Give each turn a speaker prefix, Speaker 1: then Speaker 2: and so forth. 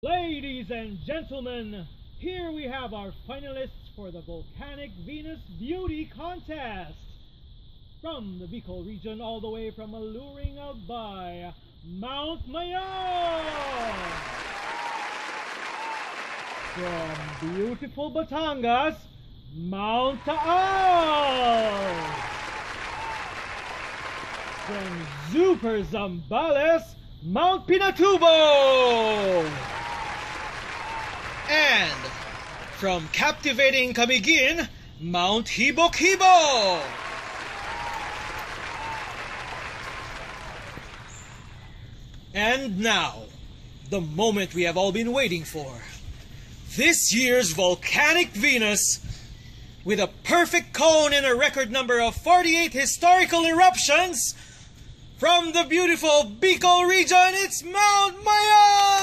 Speaker 1: Ladies and gentlemen, here we have our finalists for the Volcanic Venus Beauty Contest. From the Bicol region all the way from alluring out by Mount Mayon. From beautiful Batangas, Mount Taal. From Super Zambales, Mount Pinatubo. And from captivating Camiguin, Mount Hibok-Hibo. And now, the moment we have all been waiting for. This year's Volcanic Venus, with a perfect cone and a record number of 48 historical eruptions, from the beautiful Bicol region, it's Mount Mayon!